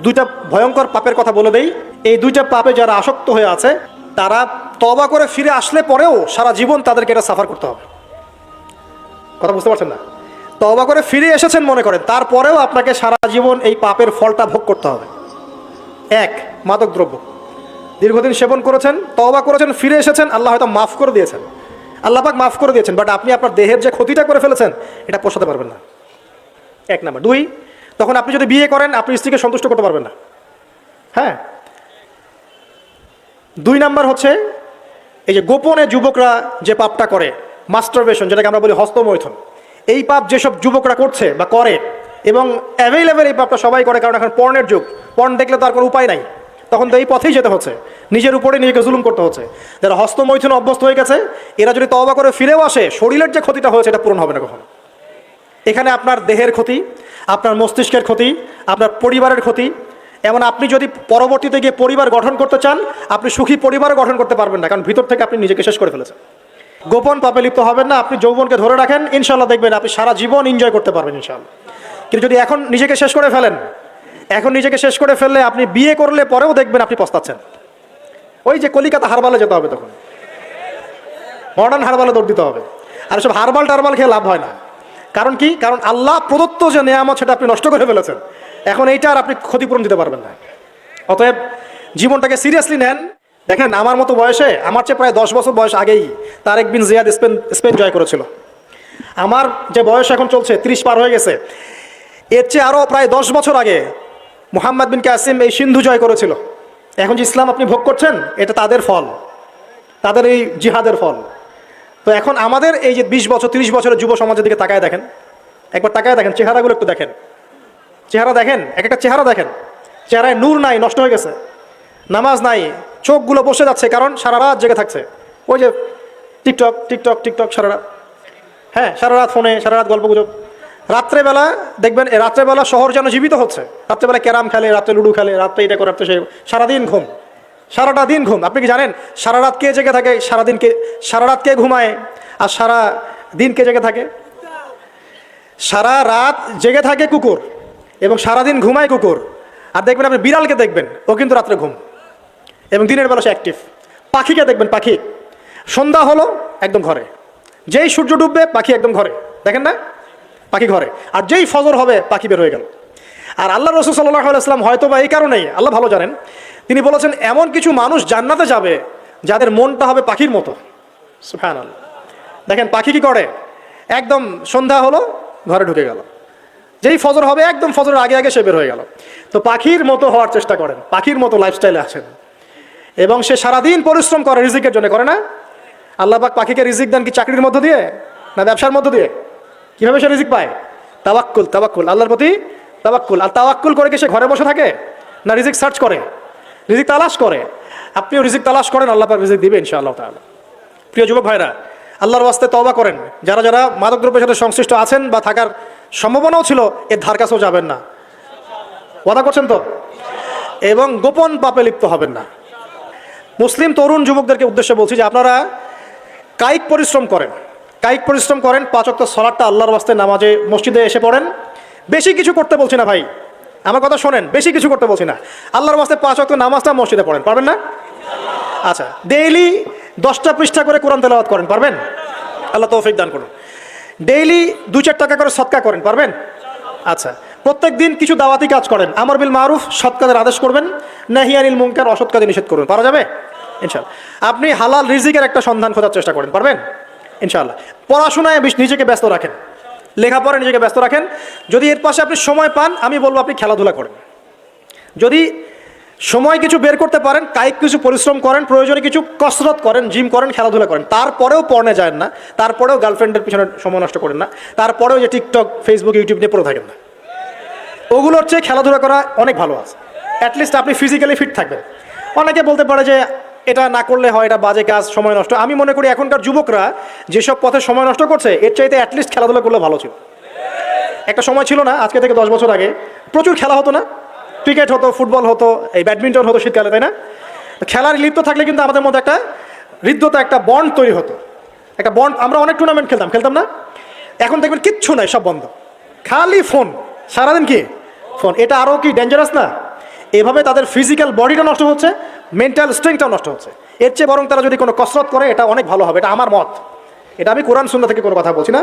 দুইটা ভয়ঙ্কর পাপের কথা বলে দেই। এই দুইটা পাপে যারা আসক্ত হয়ে আছে তারা তওবা করে ফিরে আসলে পরেও সারা জীবন তাদেরকে এটা সাফার করতে হবে। কথা বুঝতে পারছেন না? তওবা করে ফিরে এসেছেন মনে করেন, তারপরেও আপনাকে সারা জীবন এই পাপের ফলটা ভোগ করতে হবে। এক, মাদক দ্রব্য দীর্ঘদিন সেবন করেছেন, তওবা করেছেন, ফিরে এসেছেন, আল্লাহ হয়তো মাফ করে দিয়েছেন, আল্লাহ পাক মাফ করে দিয়েছেন, বাট আপনি আপনার দেহের যে ক্ষতিটা করে ফেলেছেন এটা পোষাতে পারবেন না। এক নাম্বার। দুই, তখন আপনি যদি বিয়ে করেন আপনি স্ত্রীকে সন্তুষ্ট করতে পারবেন না। হ্যাঁ। দুই নাম্বার হচ্ছে এই যে গোপনে যুবকরা যে পাপটা করে, মাস্টারবেশন, যেটাকে আমরা বলি হস্তমৈথুন, এই পাপ যেসব যুবকরা করছে বা করে, এবং অ্যাভেলেবেল এই পাপটা সবাই করে, কারণ এখন পর্নের যুগ, পর্ন দেখলে তো আর কোনো উপায় নাই, তখন তো এই পথেই যেতে হচ্ছে, নিজের উপরে নিজেকে জুলুম করতে হচ্ছে। যারা হস্তমৈথুন অভ্যস্ত হয়ে গেছে এরা যদি তওবা করে ফিরেও আসে, শরীরের যে ক্ষতিটা হয়েছে এটা পূরণ হবে না কখনো। এখানে আপনার দেহের ক্ষতি, আপনার মস্তিষ্কের ক্ষতি, আপনার পরিবারের ক্ষতি। এমন আপনি যদি পরবর্তীতে গিয়ে পরিবার গঠন করতে চান, আপনি সুখী পরিবারও গঠন করতে পারবেন না, কারণ ভিতর থেকে আপনি নিজেকে শেষ করে ফেলেছেন। গোপন পাপে লিপ্ত হবেন না। আপনি যৌবনকে ধরে রাখেন, ইনশাল্লাহ দেখবেন আপনি সারা জীবন এনজয় করতে পারবেন ইনশাল্লাহ। কিন্তু যদি এখন নিজেকে শেষ করে ফেলেন, এখন নিজেকে শেষ করে ফেললে আপনি বিয়ে করলে পরেও দেখবেন আপনি পস্তাচ্ছেন। ওই যে কলিকাতা হারবালে যেতে হবে, তখন মডার্ন হারবালে দৌড় দিতে হবে। আর সব হারবাল টারবাল খেয়ে লাভ হয় না। কারণ কি? কারণ আল্লাহ প্রদত্ত যে নেয়ামত সেটা আপনি নষ্ট করে ফেলেছেন, এখন এইটা আর আপনি ক্ষতিপূরণ দিতে পারবেন না। অতএব জীবনটাকে সিরিয়াসলি নেন। দেখেন, আমার মতো বয়সে, আমার চেয়ে প্রায় 10 বছর বয়স আগেই তারেক বিন জিয়াদ স্পেন জয় করেছিল। আমার যে বয়স এখন চলছে 30 পার হয়ে গেছে, এর চেয়ে আরও প্রায় 10 বছর আগে মুহাম্মদ বিন কাসিম এই সিন্ধু জয় করেছিল। এখন যে ইসলাম আপনি ভোগ করছেন এটা তাদের ফল, তাদের এই জিহাদের ফল। তো এখন আমাদের এই যে 20 বছর 30 বছরের যুব সমাজের দিকে তাকায় দেখেন, একবার তাকায় দেখেন, চেহারাগুলো একটু দেখেন, চেহারা দেখেন, এক একটা চেহারা দেখেন, চেহারায় নূর নাই, নষ্ট হয়ে গেছে, নামাজ নাই, চোখগুলো বসে যাচ্ছে, কারণ সারা রাত জেগে থাকছে। ওই যে টিকটক টিকটক টিকটক সারা রাত, হ্যাঁ সারা রাত ফোনে, সারা রাত গল্প গুজব। রাত্রেবেলা দেখবেন, রাত্রেবেলা শহর যেন জীবিত হচ্ছে, রাত্রেবেলা ক্যারাম খেলে, রাত্রে লুডু খেলে, রাত্রে এটা করে, রাত্রে সে, সারাদিন ঘুম, সারাটা দিন ঘুম। আপনি কি জানেন সারা রাত কে জেগে থাকে, সারা রাত কে ঘুমায়, আর সারা দিন কে জেগে থাকে? সারা রাত জেগে থাকে কুকুর, এবং সারাদিন ঘুমায় কুকুর। আর দেখবেন আপনি বিড়ালকে দেখবেন, ও কিন্তু রাত্রে ঘুম, এবং দিনের বেলা সে অ্যাক্টিভ। পাখিকে দেখবেন, পাখি সন্ধ্যা হলো একদম ঘরে, যেই সূর্য ডুববে পাখি একদম ঘরে, দেখেন না? পাখি ঘরে। আর যেই ফজর হবে পাখি বের হয়ে গেল। আর আল্লাহ রাসূল সাল্লাল্লাহু আলাইহি ওয়াসাল্লাম হয়তো বা এই কারণেই, আল্লাহ ভালো জানেন, তিনি বলেছেন এমন কিছু মানুষ জান্নাতে যাবে যাদের মনটা হবে পাখির মতো। সুবহানাল্লাহ। দেখেন পাখি কি করে, একদম সন্ধ্যা হলো ঘরে ঢুকে গেল, যেই ফজর হবে একদম ফজরের আগে আগে সে বের হয়ে গেল। তো পাখির মতো হওয়ার চেষ্টা করেন, পাখির মতো লাইফস্টাইলে আছেন, এবং সে সারাদিন পরিশ্রম করে রিজিকের জন্য, করে না? আল্লাহ পাক পাখিকে রিজিক দেন কি চাকরির মধ্য দিয়ে, না ব্যবসার মধ্য দিয়ে? কিভাবে সে রিজিক পায়? তাওয়াক্কুল, তাওয়াক্কুল, আল্লাহর প্রতি তাওয়াক্কুল। আর তাওয়াক্কুল করে কি সে ঘরে বসে থাকে, না রিজিক সার্চ করে, রিজিক তালাশ করে? আপনিও রিজিক তালাশ করেন, আল্লাহ পাক রিজিক দিবে ইনশাআল্লাহ তাআলা। প্রিয় যুবক ভাইরা, আল্লাহর ওয়াস্তে তওবা করেন। যারা যারা মাদকদ্রব্যের সাথে সংশ্লিষ্ট আছেন বা থাকার সম্ভাবনাও ছিল, এর ধার কাছেও যাবেন না। ওয়াদা করছেন তো? এবং গোপন পাপে লিপ্ত হবেন না। মুসলিম তরুণ যুবকদেরকে উদ্দেশ্যে বলছি যে আপনারা কায়িক পরিশ্রম করেন, কায়িক পরিশ্রম করেন, 5 ওয়াক্ত সালাতটা আল্লাহর ওয়াস্তে নামাজে মসজিদে এসে পড়েন। বেশি কিছু করতে বলছি না ভাই, আমার কথা শোনেন, বেশি কিছু করতে বলছি না। আল্লাহর ওয়াস্তে 5 ওয়াক্ত নামাজটা মসজিদে পড়েন, পারবেন না? আচ্ছা, ডেইলি 10টা পৃষ্ঠা করে কোরআন তেলাওয়াত করেন, পারবেন? আল্লাহ তৌফিক দান করুন। ডেইলি 2-4 টাকা করে সদকা করেন, পারবেন? আচ্ছা, প্রত্যেক দিন কিছু দাওয়াতি কাজ করেন, আমর বিল মারুফ, সৎ কাজের আদেশ করবেন, নাহি আনিল মুনকার, অসৎ কাজে নিষেধ করবেন, পারা যাবে ইনশাআল্লাহ। আপনি হালাল রিজিকের একটা সন্ধান খোঁজার চেষ্টা করেন, পারবেন ইনশাআল্লাহ। পড়াশোনায় নিজেকে ব্যস্ত রাখেন, লেখাপড়ায় নিজেকে ব্যস্ত রাখেন। যদি এর পাশে আপনি সময় পান, আমি বলবো আপনি খেলাধুলা করেন। যদি সময় কিছু বের করতে পারেন, কায়িক কিছু পরিশ্রম করেন, প্রয়োজনে কিছু কসরত করেন, জিম করেন, খেলাধুলা করেন। তারপরেও পড়নে যায় না, তারপরেও গার্লফ্রেন্ডের পিছনে সময় নষ্ট করেন না, তারপরেও যে টিকটক, ফেসবুক, ইউটিউব নিয়ে পড়ে থাকেন না। ওগুলোর চেয়ে খেলাধুলা করা অনেক ভালো আছে। অ্যাটলিস্ট আপনি ফিজিক্যালি ফিট থাকবেন। অনেকে বলতে পারে যে এটা না করলে হয়, এটা বাজে কাজ, সময় নষ্ট। আমি মনে করি এখনকার যুবকরা যেসব পথে সময় নষ্ট করছে, এর চাইতে অ্যাটলিস্ট খেলাধুলা করলে ভালো ছিল। একটা সময় ছিল না, আজকে থেকে 10 বছর আগে প্রচুর খেলা হতো না? ক্রিকেট হতো, ফুটবল হতো, এই ব্যাডমিন্টন হতো শীতকালে, তাই না? খেলার লিপ্ত থাকলে কিন্তু আমাদের মধ্যে একটা হৃদ্যতা, একটা বন্ড তৈরি হতো, একটা বন্ড। আমরা অনেক টুর্নামেন্ট খেলতাম না? এখন দেখবেন কিচ্ছু নাই, সব বন্ধ, খালি ফোন, সারাদিন কি ফোন। এটা আরও কি ডেঞ্জারাস না? এভাবে তাদের ফিজিক্যাল বডিটা নষ্ট হচ্ছে, মেন্টাল স্ট্রেংথটাও নষ্ট হচ্ছে। এর চেয়ে বরং তারা যদি কোনো কসরত করে এটা অনেক ভালো হবে, এটা আমার মত, এটা আমি কোরআন সুন্নাহ থেকে কোনো কথা বলছি না।